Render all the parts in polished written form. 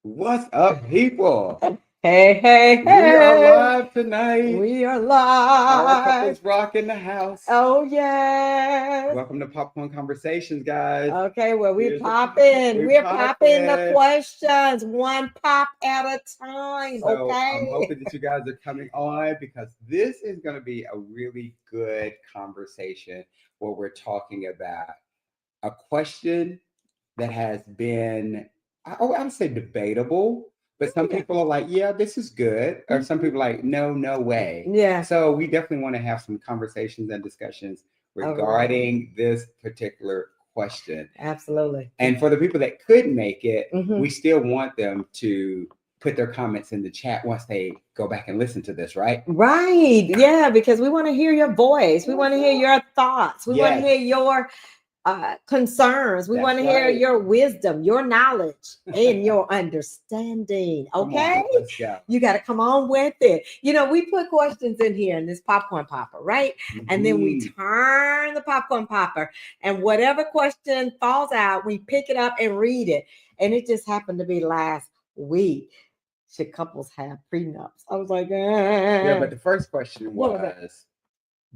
What's up, people? Hey, hey, We are hey. live tonight. We are Power live. couples rock in the house. Oh, yes. Welcome to Popcorn Conversations, guys. Okay, well, Here's the we're popping the questions one pop at a time. So I'm Okay. hoping that you guys are coming on because this is going to be a really good conversation where we're talking about a question that has been, I would say, debatable. But some Yeah. people are like, yeah, this is good. Or some people are like, no, no way. Yeah. So we definitely want to have some conversations and discussions regarding this particular question. Absolutely. And for the people that couldn't make it, Mhm. we still want them to put their comments in the chat once they go back and listen to this, right? Right. Yeah, because we want to hear your voice. We want to hear your thoughts. We want to Yes. hear your concerns. We want to That's hear right. your wisdom, your knowledge, and your understanding. Come Okay. on, let's go. You got to come on with it. You know, we put questions in here in this popcorn popper, right? And then we Mhm. turn the popcorn popper, and whatever question falls out, we pick it up and read it. And it just happened to be last week. Should couples have prenups? I was like, Yeah, but the first question what was that? was,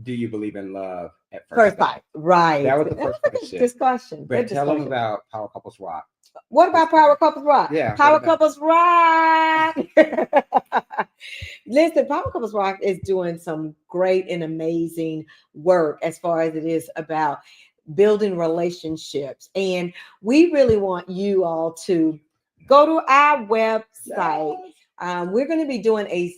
do you believe in love at first First sight? sight, right? That was the That first was a good question. discussion. But Good tell them discussion. about Power Couples Rock. What about Power Couples Rock? Yeah, what Power about- Couples Rock. Listen, Power Couples Rock is doing some great and amazing work as far as it is about building relationships. And we really want you all to go to our website. Yes. We're going to be doing a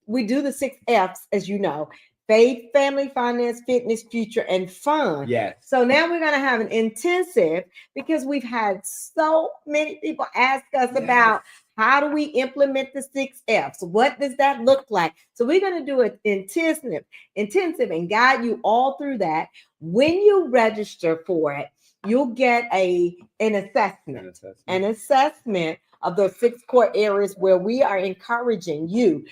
we do the 6 F's, as you know: faith, family, finance, fitness, future, and fun. Yes. So now we're going to have an intensive because we've had so many people ask us about how do we implement the 6 F's? What does that look like? So we're going to do an intensive and guide you all through that. When you register for it, you'll get an assessment of those 6 core areas where we are encouraging you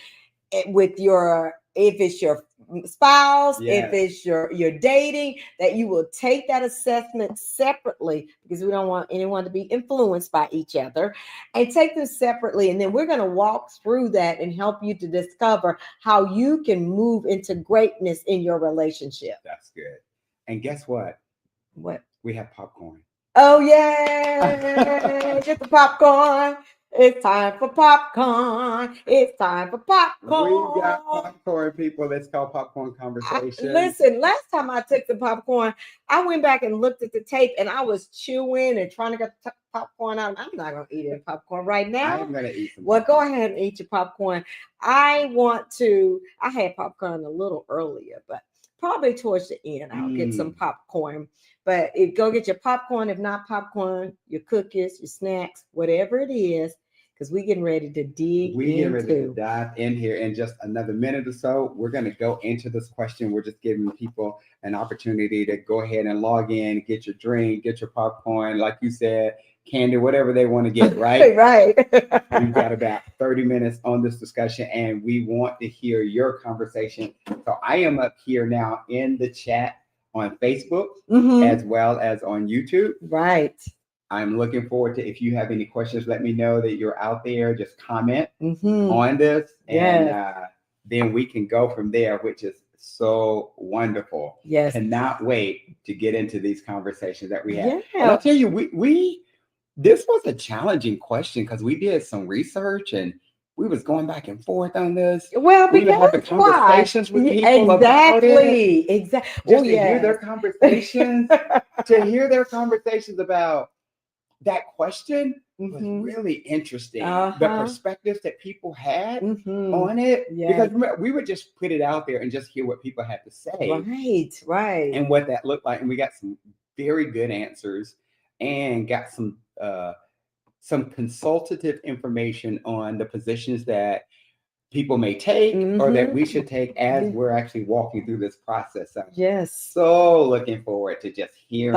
with your, if it's your spouse, if it's your dating, that you will take that assessment separately, because we don't want anyone to be influenced by each other, and take them separately. And then we're going to walk through that and help you to discover how you can move into greatness in your relationship. That's good. And guess what? What? We have popcorn. Oh, yeah. Get the popcorn. It's time for popcorn. It's time for popcorn. We got popcorn, people. Let's call Popcorn Conversation. Listen, last time I took the popcorn, I went back and looked at the tape, and I was chewing and trying to get the popcorn out. I'm not going to eat any popcorn right now. I'm going to eat some Well, popcorn. go ahead and eat your popcorn. I had popcorn a little earlier, but probably towards the end, I'll get some popcorn. But go get your popcorn. If not popcorn, your cookies, your snacks, whatever it is, because we're getting ready to dig We get ready to into. dive in here in just another minute or so. We're going to go into this question. We're just giving people an opportunity to go ahead and log in, get your drink, get your popcorn, like you said, candy, whatever they want to get, right? Right. We've got about 30 minutes on this discussion, and we want to hear your conversation. So I am up here now in the chat on Facebook, as well as on YouTube. Right. I'm looking forward to, if you have any questions, let me know that you're out there. Just comment on this, and then we can go from there, which is so wonderful. Yes. Cannot wait to get into these conversations that we have. Yeah. And I'll tell you, this was a challenging question because we did some research and we was going back and forth on this. Well, we because had the conversations with people about it. Exactly. Just to hear their conversations, about that question was really interesting. The perspectives that people had on it, because remember, we would just put it out there and just hear what people had to say, right, and what that looked like. And we got some very good answers, and got some consultative information on the positions that people may take or that we should take as we're actually walking through this process. So so looking forward to just hearing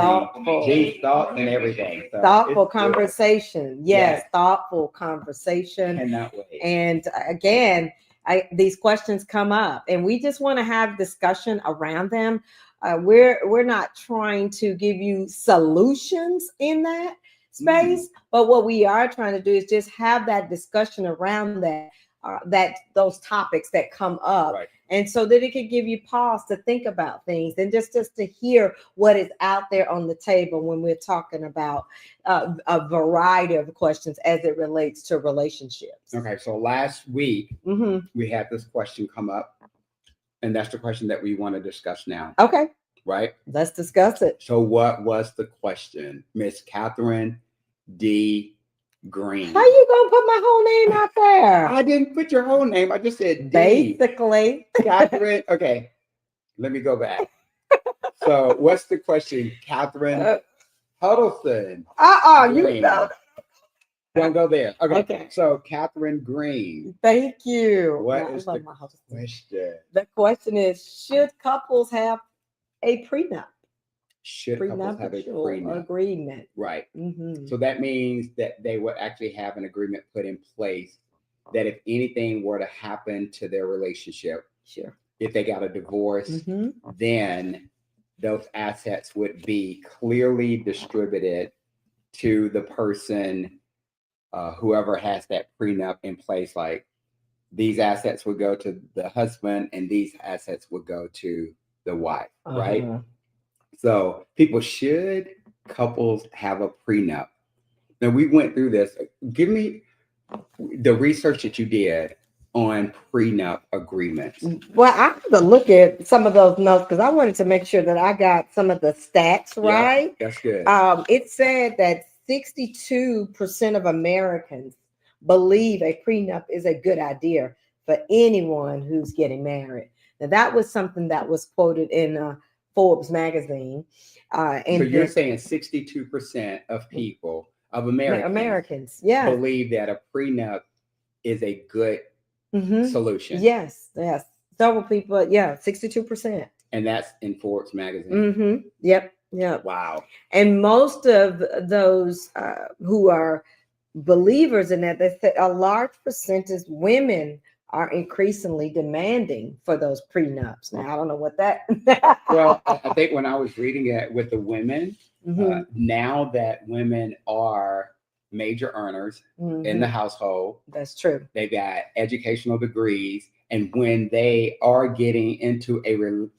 G's thoughts and everything. So thoughtful conversation. Yes, thoughtful conversation. Cannot wait. And again, these questions come up, and we just want to have discussion around them. We're not trying to give you solutions in that. space. But what we are trying to do is just have that discussion around that those topics that come up. Right. And so that it could give you pause to think about things and just to hear what is out there on the table when we're talking about a variety of questions as it relates to relationships. Okay, so last week we had this question come up, and that's the question that we want to discuss now. Okay. Right? Let's discuss it. So what was the question, Miss Catherine D. Green? How you gonna put my whole name out there? I didn't put your whole name. I just said D. Basically. Catherine. Okay, let me go back. So what's the question, Catherine Huddleston? You know. Don't go there. Okay. So Catherine Green. Thank you. What is the question? The question is, should couples have a prenup? Should couples have a prenup agreement? Right. So that means that they would actually have an agreement put in place that if anything were to happen to their relationship, sure, if they got a divorce, then those assets would be clearly distributed to the person, whoever has that prenup in place. Like these assets would go to the husband and these assets would go to the wife, right? So couples have a prenup. Now we went through this. Give me the research that you did on prenup agreements. Well, I have to look at some of those notes because I wanted to make sure that I got some of the stats right. That's good. It said that 62% of Americans believe a prenup is a good idea for anyone who's getting married. Now, that was something that was quoted in Forbes magazine. And so you're saying 62% of people, of Americans, believe that a prenup is a good solution. Yes. Several people, 62%. And that's in Forbes magazine. Yep. Wow. And most of those who are believers in that, they say a large percentage women are increasingly demanding for those prenups. Now, I don't know what that. Well, I think when I was reading it with the women, now that women are major earners in the household, that's true. They got educational degrees, and when they are getting into a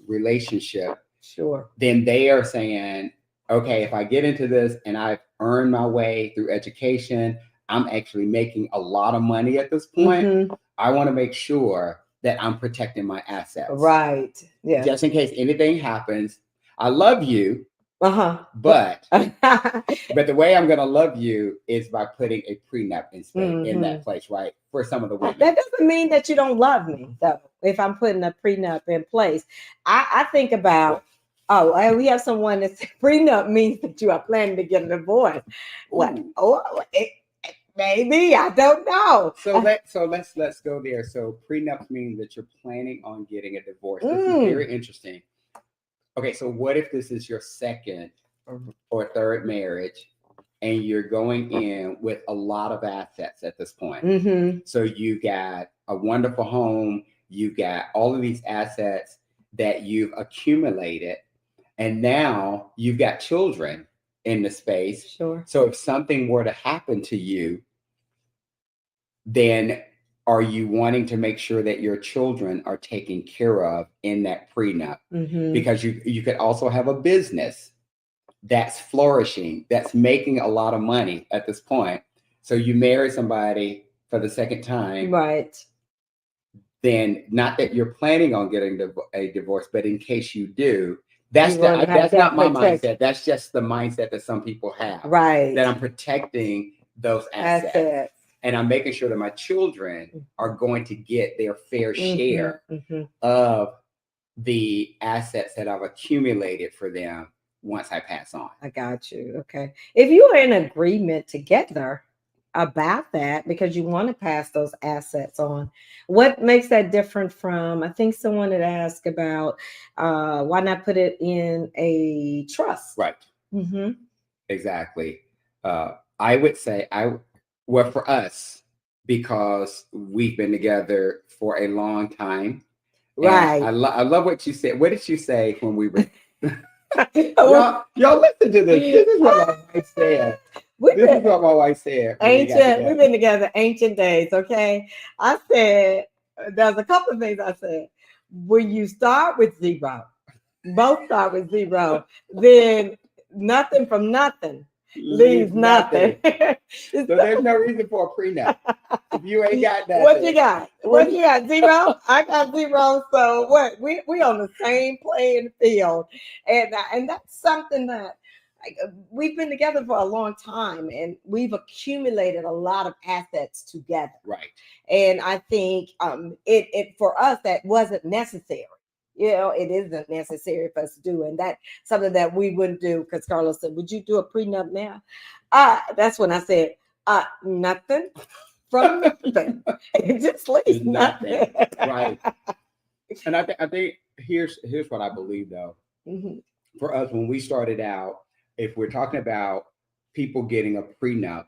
relationship, sure, then they are saying, okay, if I get into this and I've earned my way through education, I'm actually making a lot of money at this point. I want to make sure that I'm protecting my assets. Right. Yeah. Just in case anything happens. I love you. But the way I'm going to love you is by putting a prenup in that place, right? For some of the women. That doesn't mean that you don't love me, though. If I'm putting a prenup in place, I think about, we have someone that said prenup means that you are planning to get a divorce. What? Maybe, I don't know. So let's go there. So prenups mean that you're planning on getting a divorce. This is very interesting. Okay, so what if this is your second or third marriage and you're going in with a lot of assets at this point? So you got a wonderful home, you've got all of these assets that you've accumulated, and now you've got children in the space. Sure. So if something were to happen to you, then are you wanting to make sure that your children are taken care of in that prenup? Because you could also have a business that's flourishing, that's making a lot of money at this point. So you marry somebody for the second time. Right. Then not that you're planning on getting a divorce, but in case you do, that's not my mindset. That's just the mindset that some people have. Right. That I'm protecting those assets. And I'm making sure that my children are going to get their fair share of the assets that I've accumulated for them once I pass on. I got you. Okay. If you are in agreement together about that because you want to pass those assets on, what makes that different from, I think someone had asked about why not put it in a trust? Right. Exactly. I would say well, for us, because we've been together for a long time. Right. I love what you said. What did you say when we were? y'all listen to this. This is what I said. This is what my wife said. We've been together ancient days, okay? I said, there's a couple of things I said. When you start with zero, both start with zero, then nothing from nothing leaves nothing. So there's no reason for a prenup. If you ain't got that, what you got? What you got? Zero? I got zero. So what? We on the same playing field, and that's something that we've been together for a long time, and we've accumulated a lot of assets together. Right. And I think it for us that wasn't necessary. You know, it isn't necessary for us to do, and that's something that we wouldn't do. Because Carlos said, "Would you do a prenup now?" That's when I said, "Nothing from nothing. It just leaves nothing." Right. And I think here's what I believe though. Mm-hmm. For us, when we started out, if we're talking about people getting a prenup,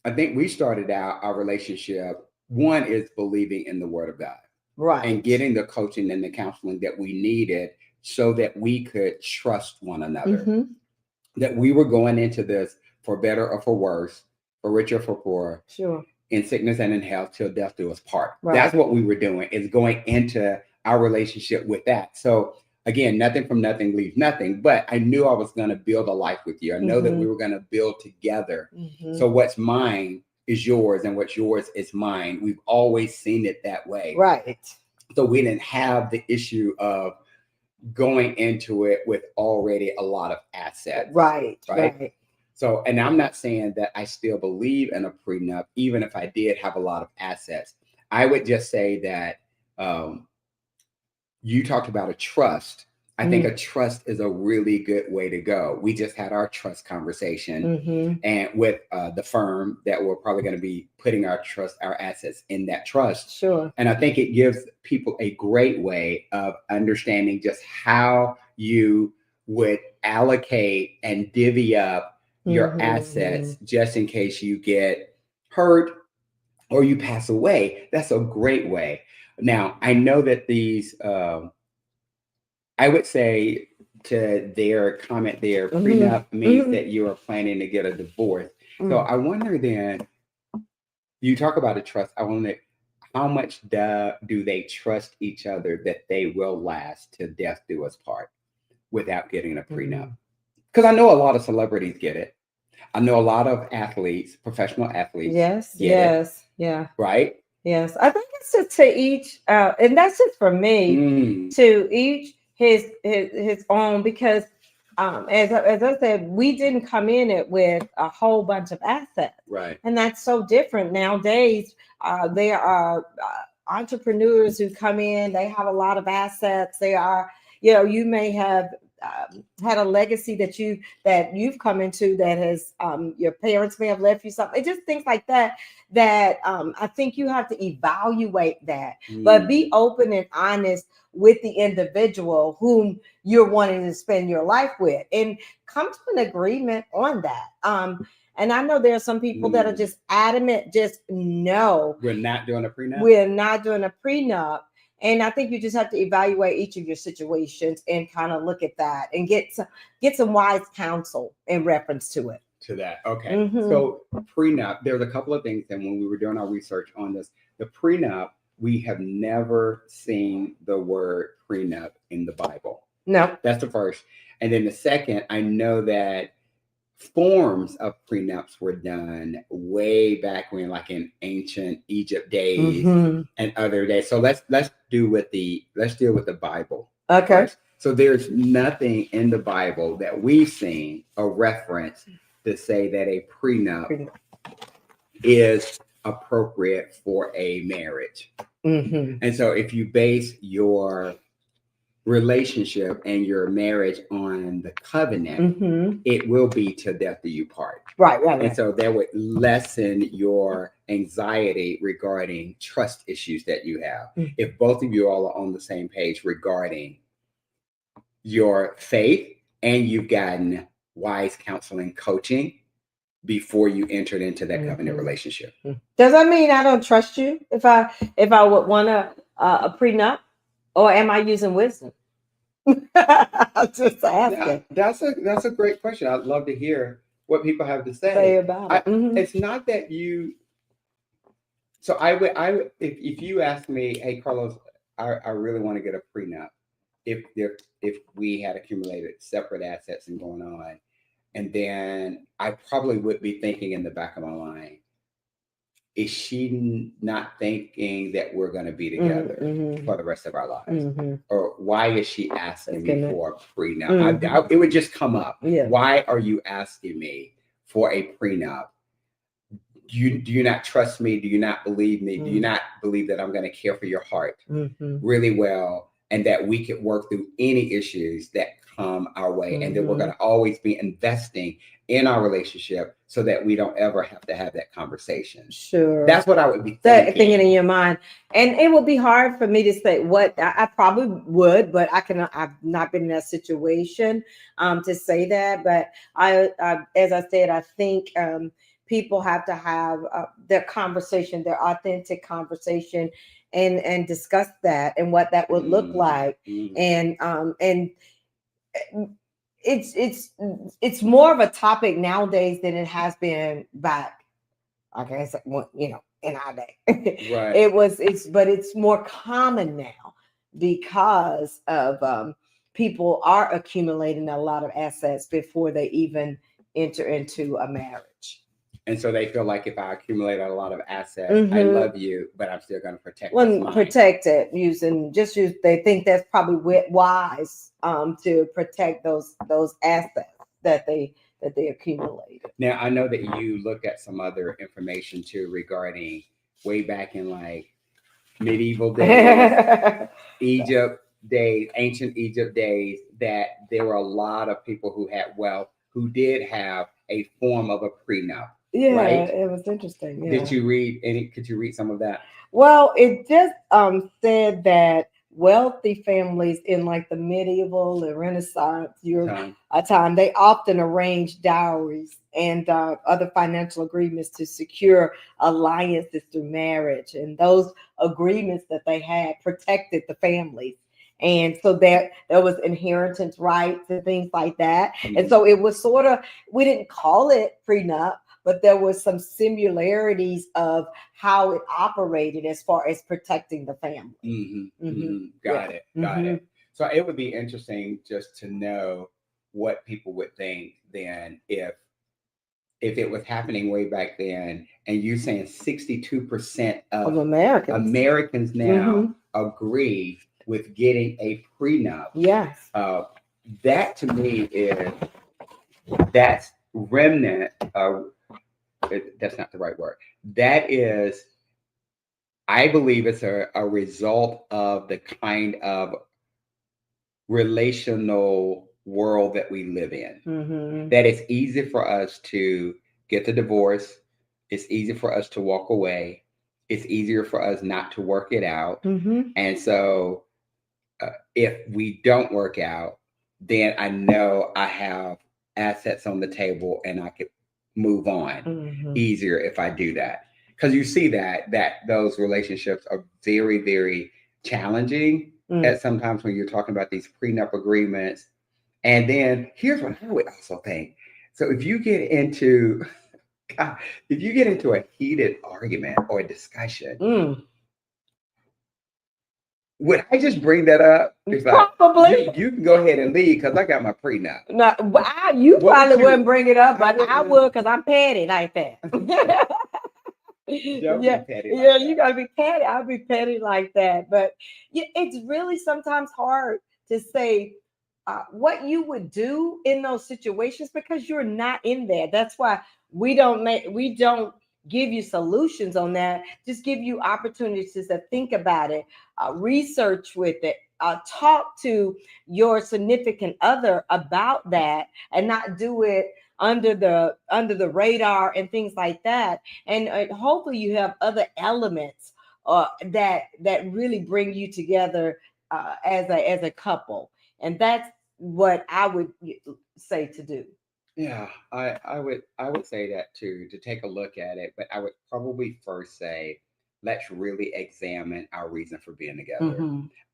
I think we started out our relationship. One is believing in the Word of God. Right. And getting the coaching and the counseling that we needed so that we could trust one another. Mm-hmm. That we were going into this for better or for worse, for richer or for poor. Sure. In sickness and in health till death do us part. Right. That's what we were doing, is going into our relationship with that. So again, nothing from nothing leaves nothing, but I knew I was going to build a life with you. I know that we were going to build together. Mm-hmm. So what's mine is yours and what's yours is mine. We've always seen it that way. Right. So we didn't have the issue of going into it with already a lot of assets. Right. Right. So, and I'm not saying that I still believe in a prenup, even if I did have a lot of assets. I would just say that you talked about a trust. I think a trust is a really good way to go. We just had our trust conversation and with the firm that we're probably going to be putting our assets in that trust. Sure. And I think it gives people a great way of understanding just how you would allocate and divvy up your assets just in case you get hurt or you pass away. That's a great way. Now, I know that these, I would say to their comment there, prenup means that you are planning to get a divorce. So I wonder then, you talk about a trust. I wonder how much do they trust each other that they will last till death do us part without getting a prenup? Because I know a lot of celebrities get it. I know a lot of athletes, professional athletes. Yes. Yeah. Right. Yes. I think it's just to each, and that's just for me, to each his own, because as I said, we didn't come in it with a whole bunch of assets. Right. And that's so different nowadays. There are entrepreneurs who come in, they have a lot of assets. They are, you may have had a legacy that you've come into that has your parents may have left you something. It just things like that I think you have to evaluate that, but be open and honest with the individual whom you're wanting to spend your life with and come to an agreement on that. And I know there are some people that are just adamant, just no, we're not doing a prenup. And I think you just have to evaluate each of your situations and kind of look at that and get some wise counsel in reference to it. To that. Okay. So prenup, there's a couple of things that when we were doing our research on this, the prenup, we have never seen the word prenup in the Bible. No. That's the first. And then the second, I know that forms of prenups were done way back when, like in ancient Egypt days and other days. So let's deal with the Bible. Okay. First. So there's nothing in the Bible that we've seen a reference to say that a prenup is appropriate for a marriage. And so if you base your relationship and your marriage on the covenant, it will be till death do you part. Right. And so that would lessen your anxiety regarding trust issues that you have. If both of you all are on the same page regarding your faith and you've gotten wise counseling coaching before you entered into that covenant relationship. Does that mean I don't trust you if I would want a prenup? Or am I using wisdom? I'm just asking. That's a great question. I'd love to hear what people have to say about it. It's not that you. So I would, if you ask me, hey Carlos, I really want to get a prenup. If we had accumulated separate assets and going on, and then I probably would be thinking in the back of my mind, is she not thinking that we're going to be together for the rest of our lives? Or why is she asking me for a prenup? It would just come up. Yeah. Why are you asking me for a prenup? Do you not trust me? Do you not believe me? Do you not believe that I'm going to care for your heart really well, and that we could work through any issues that come our way, and that we're going to always be investing in our relationship so that we don't ever have to have that conversation? Sure. That's what I would be thinking in your mind. And it would be hard for me to say what I probably would, but I've not been in that situation to say that. But I as I said, I think people have to have their conversation, their authentic conversation, and discuss that and what that would look like. And it's more of a topic nowadays than it has been back, I guess, in our day. Right. It's more common now because of people are accumulating a lot of assets before they even enter into a marriage. And so they feel like if I accumulate a lot of assets, I love you, but I'm still going to protect protect it they think that's probably wise to protect those assets that they accumulated. Now, I know that you looked at some other information too regarding way back in like medieval days, ancient Egypt days, that there were a lot of people who had wealth who did have a form of a prenup. Yeah, right? It was interesting. Yeah. Did you read any? Could you read some of that? Well, it just said that wealthy families in like the medieval and Renaissance time, they often arranged dowries and other financial agreements to secure alliances through marriage, and those agreements that they had protected the families. And so there was inheritance rights and things like that. And so it was sort of, we didn't call it prenup, but there was some similarities of how it operated as far as protecting the family. Got it. So it would be interesting just to know what people would think then if it was happening way back then, and you saying 62% of Americans now agree with getting a prenup. Yes. That to me that's remnant. That's not the right word. That is, I believe it's a result of the kind of relational world that we live in. That it's easy for us to get the divorce. It's easy for us to walk away. It's easier for us not to work it out. And so if we don't work out, then I know I have assets on the table and I could move on easier if I do that. Because you see that those relationships are very, very challenging at sometimes when you're talking about these prenup agreements. And then here's what I would also think. So if you get into a heated argument or a discussion, would I just bring that up? It's Probably. Like, you can go ahead and leave because I got my prenup. No, you probably wouldn't bring it up, but I would because I'm petty like that. You gotta be petty. I'll be petty like that. But it's really sometimes hard to say what you would do in those situations because you're not in there. That's why we don't give you solutions on that. Just give you opportunities to think about it, research with it, talk to your significant other about that, and not do it under the radar and things like that. And hopefully you have other elements that really bring you together as a couple. And that's what I would say to do. Yeah, I would say that too, to take a look at it. But I would probably first say, let's really examine our reason for being together.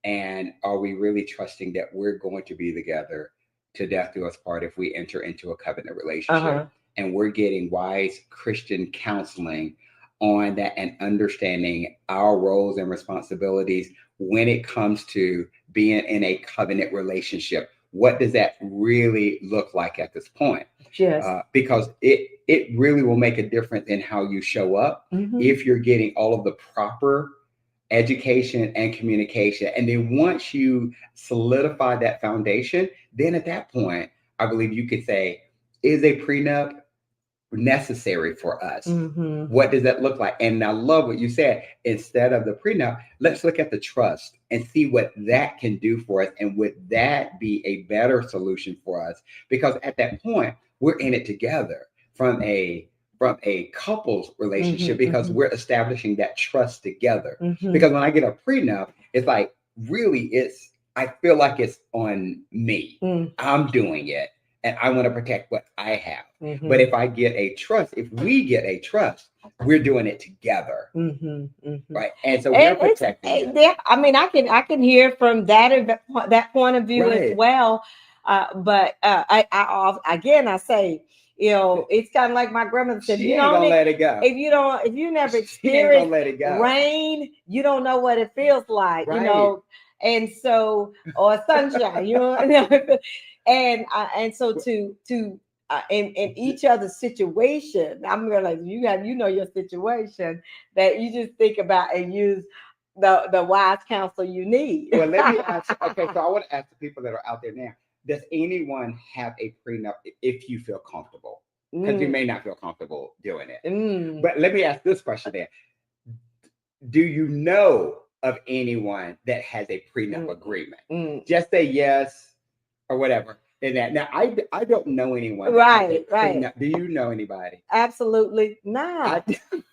And are we really trusting that we're going to be together to death do us part if we enter into a covenant relationship? and we're getting wise Christian counseling on that and understanding our roles and responsibilities when it comes to being in a covenant relationship. What does that really look like at this point? Yes. Because it really will make a difference in how you show up if you're getting all of the proper education and communication. And then once you solidify that foundation, then at that point, I believe you could say, is a prenup necessary for us? What does that look like? And I love what you said. Instead of the prenup, let's look at the trust and see what that can do for us. And would that be a better solution for us? Because at that point, we're in it together from a couple's relationship, because we're establishing that trust together. Because when I get a prenup, it's like, really, I feel like it's on me. I'm doing it. And I want to protect what I have. But if I get a trust, if we get a trust, we're doing it together. Right. And so we're protecting it. I mean, I can hear from that point of view as well. But I say, you know, it's kind of like my grandmother said, you don't let it go. If you never experienced rain, you don't know what it feels like, you know. And so, or sunshine, you know. And so in each other's situation, I'm realizing you know your situation, that you just think about and use the wise counsel you need. Well, let me ask. Okay, so I want to ask the people that are out there now: does anyone have a prenup if you feel comfortable? Because you may not feel comfortable doing it. But let me ask this question then: do you know of anyone that has a prenup agreement? Just say yes or whatever. In that. Now, I don't know anyone. Right. Do you know anybody? Absolutely not.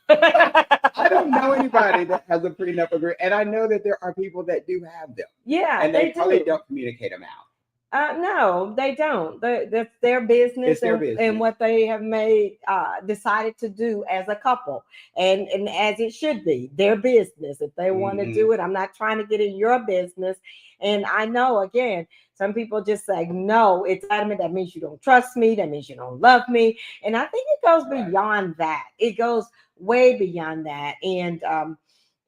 I don't know anybody that has a prenup agreement, and I know that there are people that do have them. Yeah, and they probably don't communicate them out. No, they don't. That's their business, and what they have decided to do as a couple, and as it should be, their business. If they want to do it, I'm not trying to get in your business. And I know, again, some people just say, no, it's adamant. That means you don't trust me. That means you don't love me. And I think it goes beyond that. It goes way beyond that. And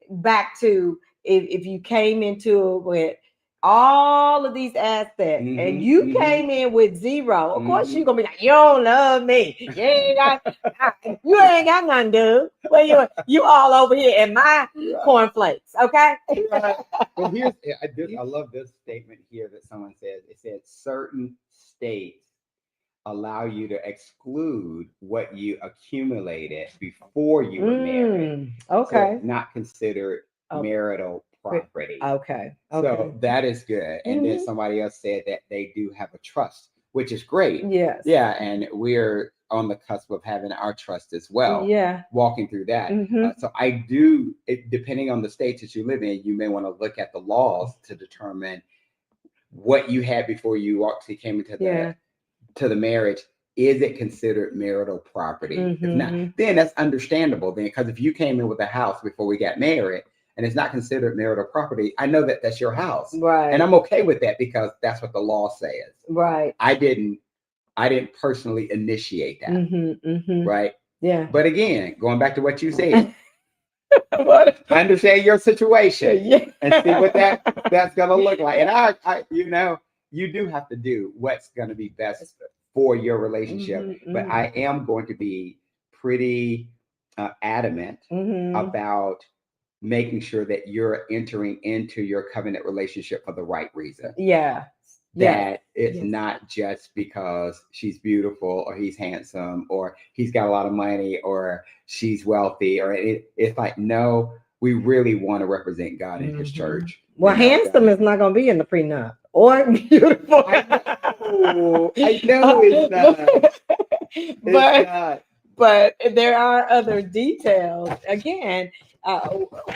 back to if you came into it with all of these assets and you came in with zero, of course you're gonna be like, you don't love me. You ain't got nothing, dude. Well, you all over here in my cornflakes, okay? But I love this statement here that someone said. It said certain states allow you to exclude what you accumulated before you were married. Okay. So it's not considered marital property. Okay. So that is good. And then somebody else said that they do have a trust, which is great. Yes. Yeah. And we're on the cusp of having our trust as well. Yeah. Walking through that. So I depending on the states that you live in, you may want to look at the laws to determine what you had before you actually came into the marriage. Is it considered marital property? If not, then that's understandable. Then, because if you came in with a house before we got married and it's not considered marital property, I know that that's your house, right? And I'm okay with that because that's what the law says, right? I didn't personally initiate that, right? Yeah. But again, going back to what you said, understand your situation and see what that's gonna look like. And I you do have to do what's gonna be best for your relationship. But I am going to be pretty adamant about making sure that you're entering into your covenant relationship for the right reason. Yeah. That it's not just because she's beautiful or he's handsome or he's got a lot of money or she's wealthy, or it's like, no, we really want to represent God in his church. Well, handsome is not going to be in the prenup, or beautiful. I know it's not. But there are other details. Again,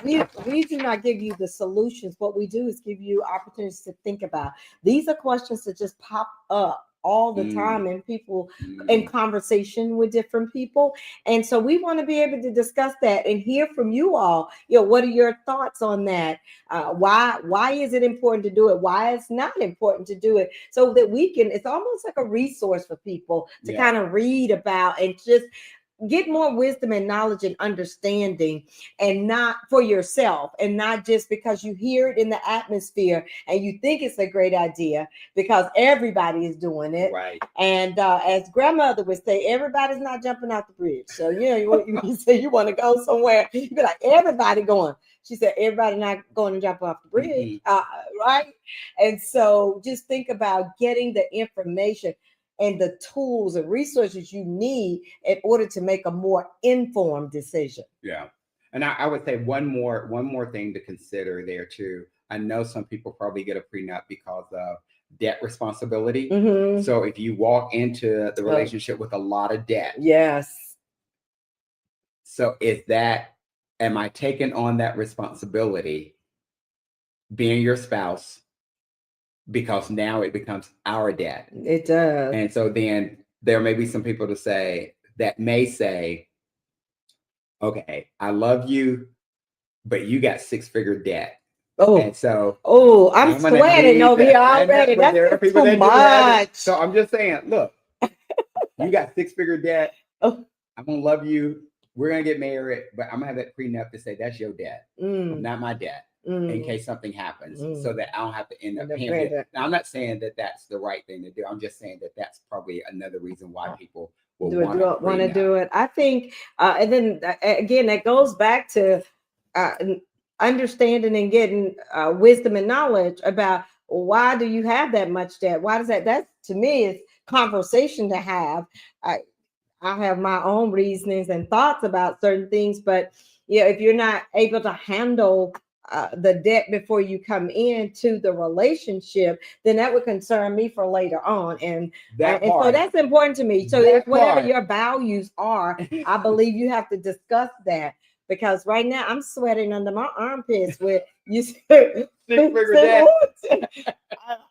we do not give you the solutions. What we do is give you opportunities to think about. These are questions that just pop up all the time, and people in conversation with different people. And so we want to be able to discuss that and hear from you all. What are your thoughts on that? Why is it important to do it? Why it's not important to do it? So that we can, it's almost like a resource for people to kind of read about and just get more wisdom and knowledge and understanding, and not for yourself, and not just because you hear it in the atmosphere and you think it's a great idea because everybody is doing it. Right. And as grandmother would say, everybody's not jumping off the bridge. So you say you want to go somewhere, you be like, everybody going. She said, everybody not going to jump off the bridge. Right. And so just think about getting the information and the tools and resources you need in order to make a more informed decision. Yeah. And I would say one more thing to consider there too. I know some people probably get a prenup because of debt responsibility. So if you walk into the relationship with a lot of debt. Yes. So am I taking on that responsibility, being your spouse? Because now it becomes our debt. It does. And so then there may be some people that may say, okay, I love you, but you got 6-figure debt. And so I'm sweating over here already. That's too much. So I'm just saying, look, you got 6-figure debt. I'm gonna love you. We're gonna get married, but I'm gonna have that prenup to say that's your debt, not my debt. In case something happens, so that I don't have to end up paying it. Now, I'm not saying that that's the right thing to do. I'm just saying that that's probably another reason why people will want to do it. I think, and then again, that goes back to understanding and getting wisdom and knowledge about why do you have that much debt? Why does that to me is conversation to have. I have my own reasonings and thoughts about certain things, but if you're not able to handle the debt before you come into the relationship, then that would concern me for later on. And so that's important to me. So whatever your values are, I believe you have to discuss that, because right now I'm sweating under my armpits with you.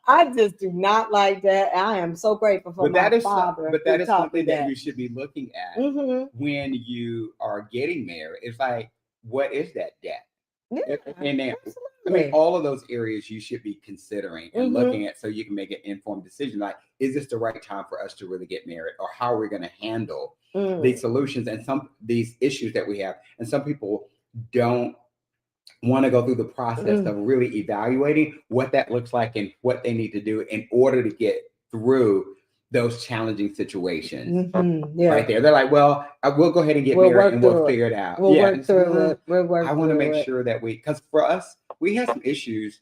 I just do not like that. I am so grateful for my father. But that is something that you should be looking at when you are getting married. It's like, what is that debt? And then, I mean, all of those areas you should be considering and looking at, so you can make an informed decision. Like, is this the right time for us to really get married, or how are we going to handle these solutions and these issues that we have? And some people don't want to go through the process of really evaluating what that looks like and what they need to do in order to get through those challenging situations. Right there. They're like, well, we'll go ahead and get married and we'll figure it out. We'll work through it. I want to make sure that because for us, we had some issues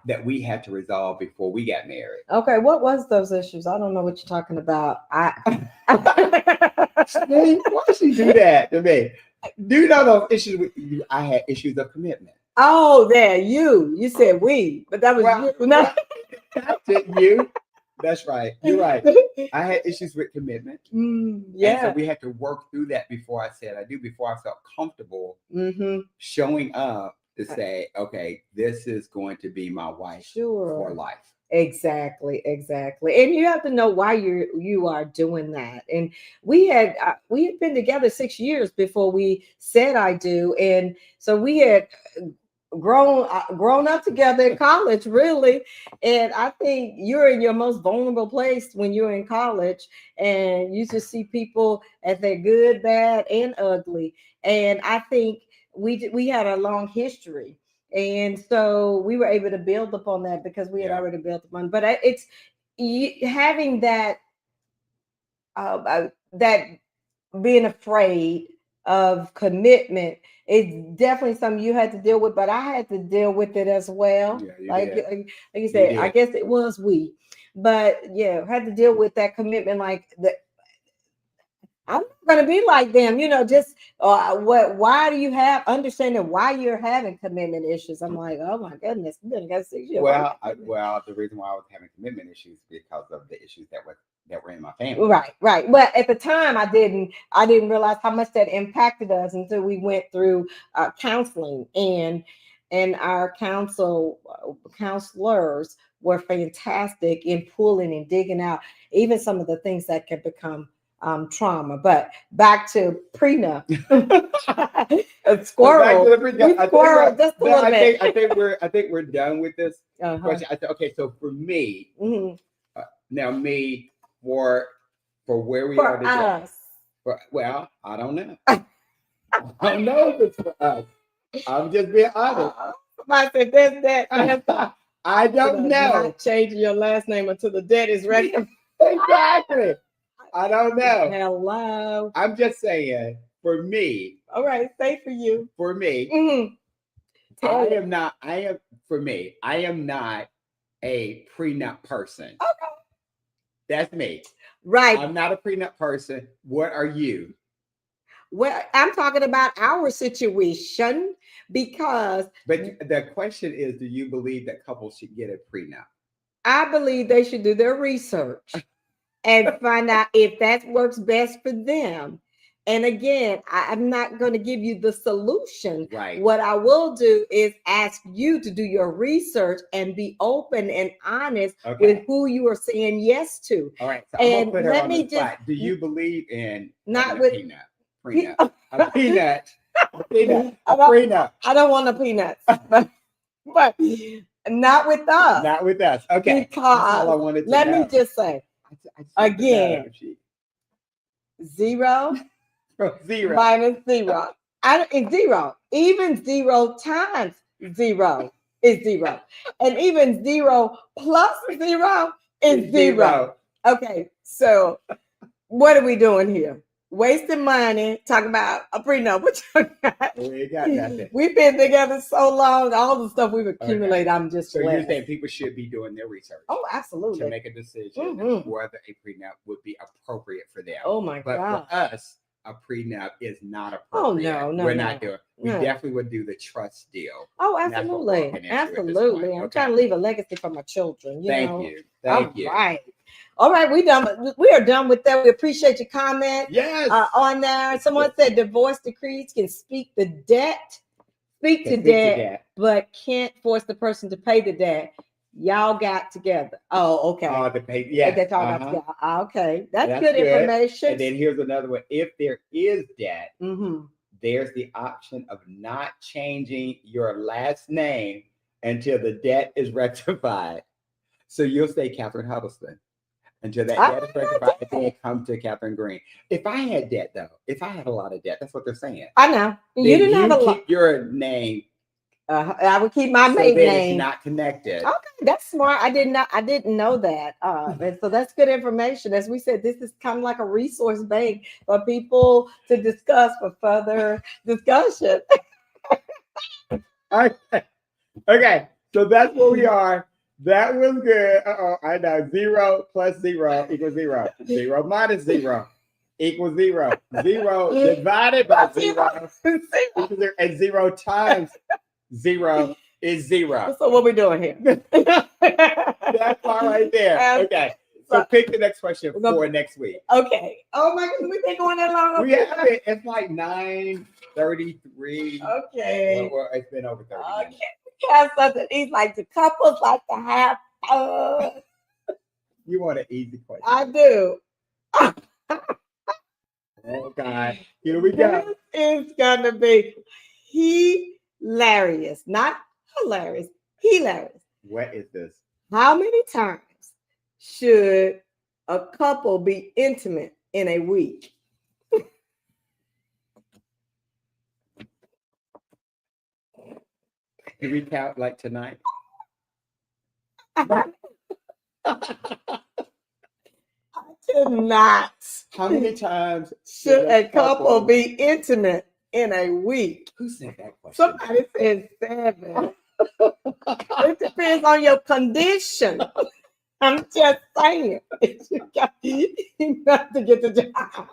that we had to resolve before we got married. Okay, what was those issues? I don't know what you're talking about. Why does she do that to me? Do you know those issues? I had issues of commitment. Oh, there, you said we, but that was you. No. You. That's right. You're right. I had issues with commitment. And so we had to work through that before I said I do, before I felt comfortable showing up to say, okay, this is going to be my wife for life. Exactly. And you have to know why you are doing that. And we had been together 6 years before we said I do. And so we had grown up together in college, really. And I think you're in your most vulnerable place when you're in college, and you just see people at their good, bad, and ugly. And I think we had a long history, and so we were able to build upon that because we had already built upon. But it's having that that being afraid of commitment is definitely something you had to deal with, but I had to deal with it as well. Like you said, I guess it was but had to deal with that commitment. Like I'm not gonna be like them, just why do you understanding why you're having commitment issues? I'm like, oh my goodness, we've been together 6 years. Well, the reason why I was having commitment issues because of the issues that were in my family. Right. Well, at the time I didn't realize how much that impacted us until we went through counseling, and our counselors were fantastic in pulling and digging out even some of the things that can become trauma. But back to prenup. A squirrel. So back to the Squirrel just a little bit. I think we're done with this question. Okay, so for me, now me for where we are For today. us. Well, I don't know. I don't know if it's for us. I'm just being honest. Somebody said that. I don't know. Not changing your last name until the debt is ready. Exactly. I don't know. Hello. I'm just saying, for me. All right, say for you. For me, I am not a prenup person. Okay. That's me. Right. I'm not a prenup person. What are you? Well, I'm talking about our situation because. But the question is, do you believe that couples should get a prenup? I believe they should do their research and find out if that works best for them. And again, I'm not going to give you the solution. Right. What I will do is ask you to do your research and be open and honest with who you are saying yes to. All right. So and I'm gonna put her on the spot. Do you believe in not with prenup? A peanut. A peanut. A prenup. I don't want a peanut. but not with us. Not with us. Okay. Because that's all I wanted to let know. me just say again, 0 0 minus 0. It's 0. Even 0 times 0 is 0. And even 0 plus 0 is 0. Okay, so what are we doing here? Wasting money, talking about a prenup. We ain't got nothing. We've been together so long, all the stuff we've accumulated, I'm just So you're saying people should be doing their research. Oh, absolutely. To make a decision whether a prenup would be appropriate for them. Oh my God. But for us, a prenup is not appropriate. Oh, no. We're not doing. We definitely would do the trust deal. Oh, absolutely. Absolutely. I'm trying to leave a legacy for my children. Thank you. Thank you. Right. All right, we are done with that. We appreciate your comment. Yes. On there. Someone said divorce decrees can speak to debt, but can't force the person to pay the debt. Y'all got together. Oh, okay. That's all got together. Okay, that's good information. And then here's another one. If there is debt, there's the option of not changing your last name until the debt is rectified. So you'll say Catherine Huddleston until that debt is rectified, and then come to Catherine Green. If I had debt, though, if I had a lot of debt, that's what they're saying. I know. You didn't have a lot. Keep your name. I would keep my maiden name. It's not connected. Okay, that's smart. I didn't know that. And so that's good information. As we said, this is kind of like a resource bank for people to discuss for further discussion. Okay, so that's where we are. That was good. I know. 0 plus 0 equals 0. 0 minus 0 equals 0. 0 divided by 0 and 0 times 0 is 0. So what we doing here? That part right there. Okay. So pick the next question for next week. Okay. Oh my goodness, we've been going that long. We have it. It's like 9:33. Okay. Well, it's been over 30 minutes. Have something easy, like the couples like to have fun. You want an easy question? I do. Oh God, here we go. This is gonna be hilarious, not hilarious. Hilarious. What is this? How many times should a couple be intimate in a week? Do we count like tonight? I cannot. How many times should a couple be intimate in a week? Who said that question? Somebody said 7. It depends on your condition. I'm just saying. You got to get the job.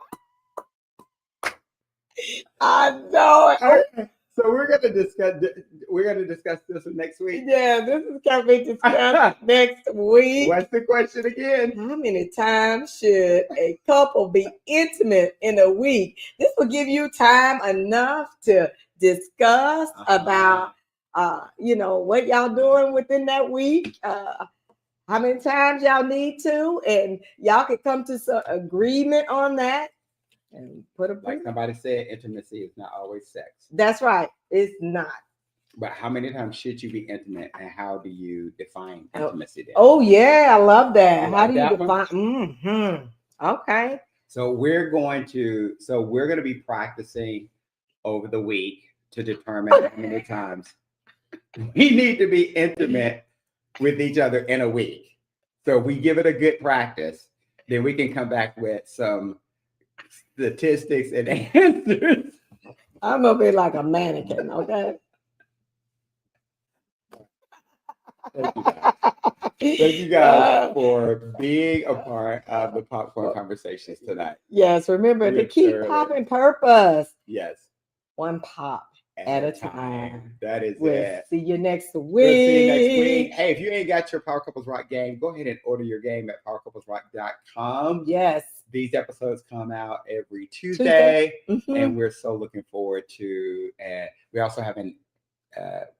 I know it. So we're gonna discuss this next week. Yeah, this is gonna be discussed next week. What's the question again? How many times should a couple be intimate in a week? This will give you time enough to discuss about what y'all doing within that week. how many times y'all need to, and y'all can come to some agreement on that. And put a like somebody said, intimacy is not always sex. That's right. It's not. But how many times should you be intimate, and how do you define intimacy then? Oh yeah, I love that. You How like do you that define? Mm-hmm. Okay. So we're going to be practicing over the week to determine how many times we need to be intimate with each other in a week. So if we give it a good practice, then we can come back with some statistics and answers. I'm gonna be like a mannequin, okay? Thank you guys. Thank you guys for being a part of the popcorn conversations tonight. Yes, remember to keep popping purpose. Yes. One pop at a time. That is we'll it. See you next week. We'll see you next week. Hey, if you ain't got your Power Couples Rock game, go ahead and order your game at powercouplesrock.com. Yes. These episodes come out every Tuesday. Mm-hmm. And we're so looking forward to, and we also have an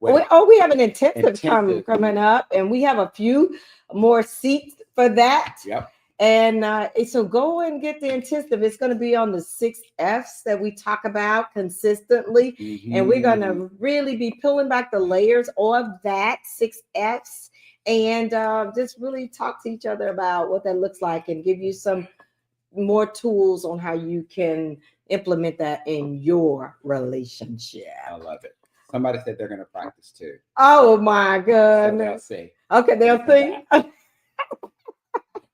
we have an intensive coming up, and we have a few more seats for that. Yep. And so go and get the intensive. It's going to be on the 6 F's that we talk about consistently. Mm-hmm. And we're going to really be peeling back the layers of that 6 F's and just really talk to each other about what that looks like and give you some more tools on how you can implement that in your relationship. I love it. Somebody said they're going to practice too. Oh my goodness. So they'll see. Okay, they'll see.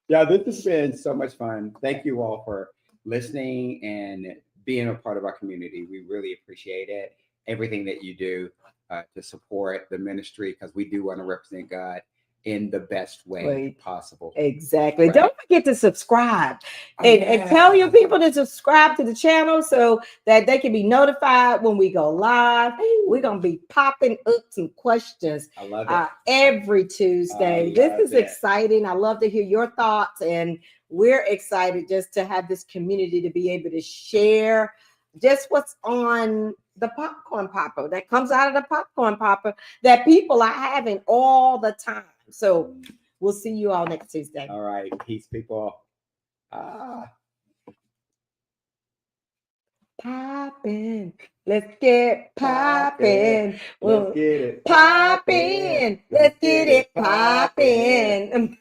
Yeah, this has been so much fun. Thank you all for listening and being a part of our community. We really appreciate it. Everything that you do to support the ministry, because we do want to represent God in the best way possible. Exactly. Right. Don't forget to subscribe and tell your people to subscribe to the channel so that they can be notified when we go live. We're going to be popping up some questions I love it. Every Tuesday. This is exciting. I love to hear your thoughts, and we're excited just to have this community to be able to share just what's on the popcorn popper that comes out of the popcorn popper that people are having all the time. So we'll see you all next Tuesday. All right. Peace, people. Poppin'. Let's get poppin'. Let's get it poppin'. Let's get it poppin'.